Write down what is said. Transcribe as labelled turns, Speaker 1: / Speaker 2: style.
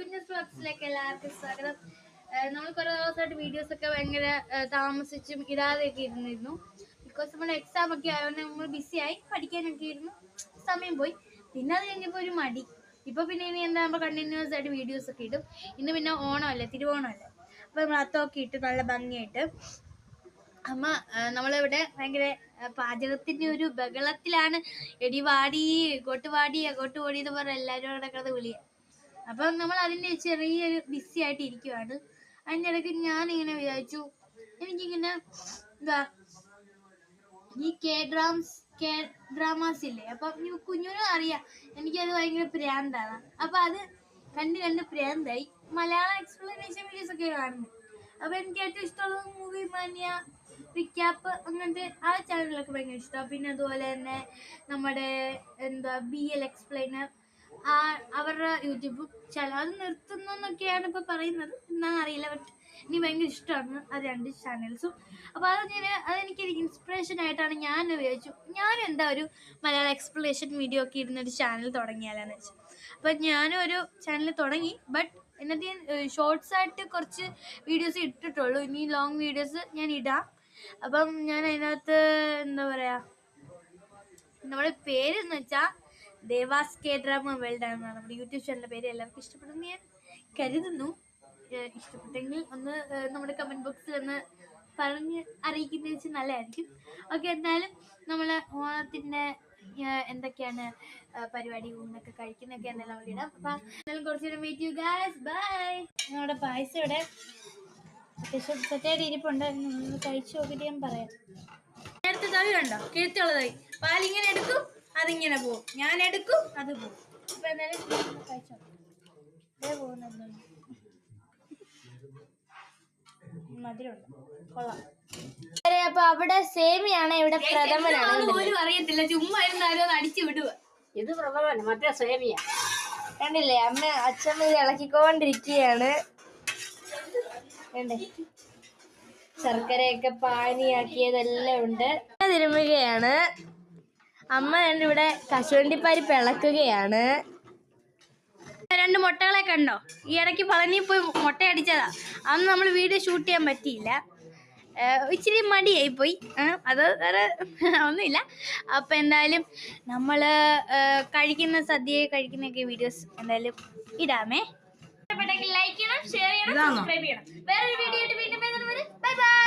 Speaker 1: Happiness വ്ലോഗ്സിലേക്ക് എല്ലാവർക്കും സ്വാഗതം. നമ്മൾ കുറേ ദിവസമായിട്ട് വീഡിയോസ് ഒക്കെ ഭയങ്കര താമസിച്ചും ഇടാതെയൊക്കെ ഇരുന്നിരുന്നു. ബിക്കോസ് നമ്മുടെ എക്സാം ഒക്കെ ആയതുകൊണ്ട് നമ്മൾ ബിസിയായി, പഠിക്കാനൊക്കെ ഇരുന്നു, സമയം പോയി. പിന്നെ അത് കഴിഞ്ഞപ്പോൾ ഒരു മടി. ഇപ്പോൾ പിന്നെ ഇനി എന്താ നമ്മൾ കണ്ടിന്യൂസ് ആയിട്ട് വീഡിയോസ് ഒക്കെ ഇടും. ഇന്ന് പിന്നെ ഓണമല്ലേ, തിരുവോണമല്ലേ, അപ്പോൾ നമ്മൾ അത്തമൊക്കെ ഇട്ട് നല്ല ഭംഗിയായിട്ട് അമ്മ നമ്മളിവിടെ ഭയങ്കര പാചകത്തിൻ്റെ ഒരു ബഹളത്തിലാണ്. എടി വാടി, ഇങ്ങോട്ട് വാടി, അങ്ങോട്ട് ഓടി എന്ന് പറഞ്ഞാൽ എല്ലാവരും കിടക്കുന്നത് വിളിയാണ്. അപ്പം നമ്മൾ അതിൻ്റെ ചെറിയൊരു ബിസി ആയിട്ട് ഇരിക്കുവാണ്. അതിൻ്റെ ഇടയ്ക്ക് ഞാനിങ്ങനെ വിചാരിച്ചു, എനിക്കിങ്ങനെ എന്താ ഈ ഡ്രാമാസ് ഇല്ലേ, അപ്പം കുഞ്ഞിനും അറിയാം എനിക്കത് ഭയങ്കര പ്രാന്താണ്. അപ്പം അത് കണ്ട് പ്രാന്തായി. മലയാളം എക്സ്പ്ലനേഷൻ വീഡിയോസ് ഒക്കെ കാണുന്നു. അപ്പം എനിക്ക് ഏറ്റവും ഇഷ്ടമുള്ളത് മൂവി മാനിയ, റിക്യാപ്പ്, അങ്ങനത്തെ ആ ചാനലിലൊക്കെ ഭയങ്കര ഇഷ്ടമാണ്. പിന്നെ അതുപോലെ തന്നെ നമ്മുടെ എന്താ BL എക്സ്പ്ലെയിനർ, അവരുടെ യൂട്യൂബ് ചാനൽ അത് നിർത്തുന്നു എന്നൊക്കെയാണ് ഇപ്പോൾ പറയുന്നത്, എന്താണെന്ന് അറിയില്ല. ബട്ട് എനിക്ക് ഭയങ്കര ഇഷ്ടമാണ് ആ രണ്ട് ചാനൽസും. അപ്പോൾ അതെനിക്ക് ഇൻസ്പിറേഷൻ ആയിട്ടാണ് ഞാൻ വിചാരിച്ചു, ഞാനും എന്താ ഒരു മലയാളം എക്സ്പ്ലനേഷൻ വീഡിയോ ഒക്കെ ഇരുന്നൊരു ചാനൽ തുടങ്ങിയാലെന്ന് വെച്ചു. അപ്പം ഞാനും ഒരു ചാനൽ തുടങ്ങി. ബട്ട് എന്നിട്ട് ഞാൻ ഷോർട്സ് ആയിട്ട് കുറച്ച് വീഡിയോസ് ഇട്ടിട്ടുള്ളൂ. ഇനി ലോങ് വീഡിയോസ് ഞാൻ ഇടാം. അപ്പം ഞാൻ അതിനകത്ത് എന്താ പറയുക, നമ്മുടെ പേരെന്ന് വെച്ചാൽ ദേവാസ് കെ ഡ്രാമ വേൾഡ് എന്നാണ് നമ്മുടെ യൂട്യൂബ് ചാനലിൻ്റെ പേര്. എല്ലാവർക്കും ഇഷ്ടപ്പെടുമെന്ന് ഞാൻ കരുതുന്നു. ഇഷ്ടപ്പെട്ടെങ്കിൽ ഒന്ന് നമ്മുടെ കമൻറ്റ് ബോക്സിൽ ഒന്ന് പറഞ്ഞ് അറിയിക്കുന്നത് വെച്ച് നല്ലതായിരിക്കും. ഓക്കെ, എന്തായാലും നമ്മൾ ഓണത്തിൻ്റെ എന്തൊക്കെയാണ് പരിപാടി, ഊണൊക്കെ കഴിക്കുന്നൊക്കെ എന്തായാലും നമ്മൾ ഇടാം. അപ്പം എന്തായാലും കുറച്ച് നേരം വെയിറ്റ് ചെയ്യൂ ഗായ്സ്. ബൈ. നമ്മുടെ പായസം ഇവിടെ അത്യാവശ്യം സെറ്റായിട്ട് ഇരിപ്പുണ്ട്. നമ്മൾ കഴിച്ചു നോക്കിയിട്ട് ഞാൻ പറയാം. നേരത്തെ തവി കണ്ടോ, കിഴുത്തുള്ള തവി. പാലിങ്ങനെ എടുക്കും, അതിങ്ങനെ പോവും. ഞാൻ എടുക്കും, അത് പോവും. അപ്പം എന്തായാലും കഴിച്ചോ. അതേ പോകുന്നുണ്ട്, മധുരമുണ്ട്, കൊള്ളാം. അപ്പൊ അവിടെ സേമിയാണ്, ഇവിടെ പ്രഥമനാണ്. പോലും അറിയത്തില്ല, ചുമ്മാ ഇരുന്നാലും അടിച്ചു വിടുക.
Speaker 2: ഇത് പ്രഥമൻ, മറ്റേ സേമിയ
Speaker 1: കണ്ടില്ലേ, അച്ഛമ്മ ഇത് ഇളക്കിക്കൊണ്ടിരിക്കുകയാണ്. ശർക്കരയൊക്കെ പാനിയാക്കിയതെല്ലാം ഉണ്ട്. തിരുമുകയാണ് അമ്മ. ഇവിടെ കശുവണ്ടിപ്പരിപ്പ് ഇളക്കുകയാണ്. രണ്ട് മുട്ടകളെ കണ്ടോ, ഈ ഇടയ്ക്ക് പളനി പോയി മുട്ട അടിച്ചതാ. അന്ന് നമ്മൾ വീഡിയോ ഷൂട്ട് ചെയ്യാൻ പറ്റിയില്ല, ഇച്ചിരി മടിയായിപ്പോയി. അത് വേറെ ഒന്നുമില്ല. അപ്പം എന്തായാലും നമ്മൾ കഴിക്കുന്ന സദ്യ കഴിക്കുന്നൊക്കെ വീഡിയോസ് എന്തായാലും ഇടാമേ. ഇഷ്ടപ്പെട്ടെങ്കിൽ ലൈക്ക് ചെയ്യണം, ഷെയർ ചെയ്യണം, സബ്സ്ക്രൈബ് ചെയ്യണം. വേറൊരു വീഡിയോ ആയിട്ട് വീണ്ടും ബൈ ബൈ.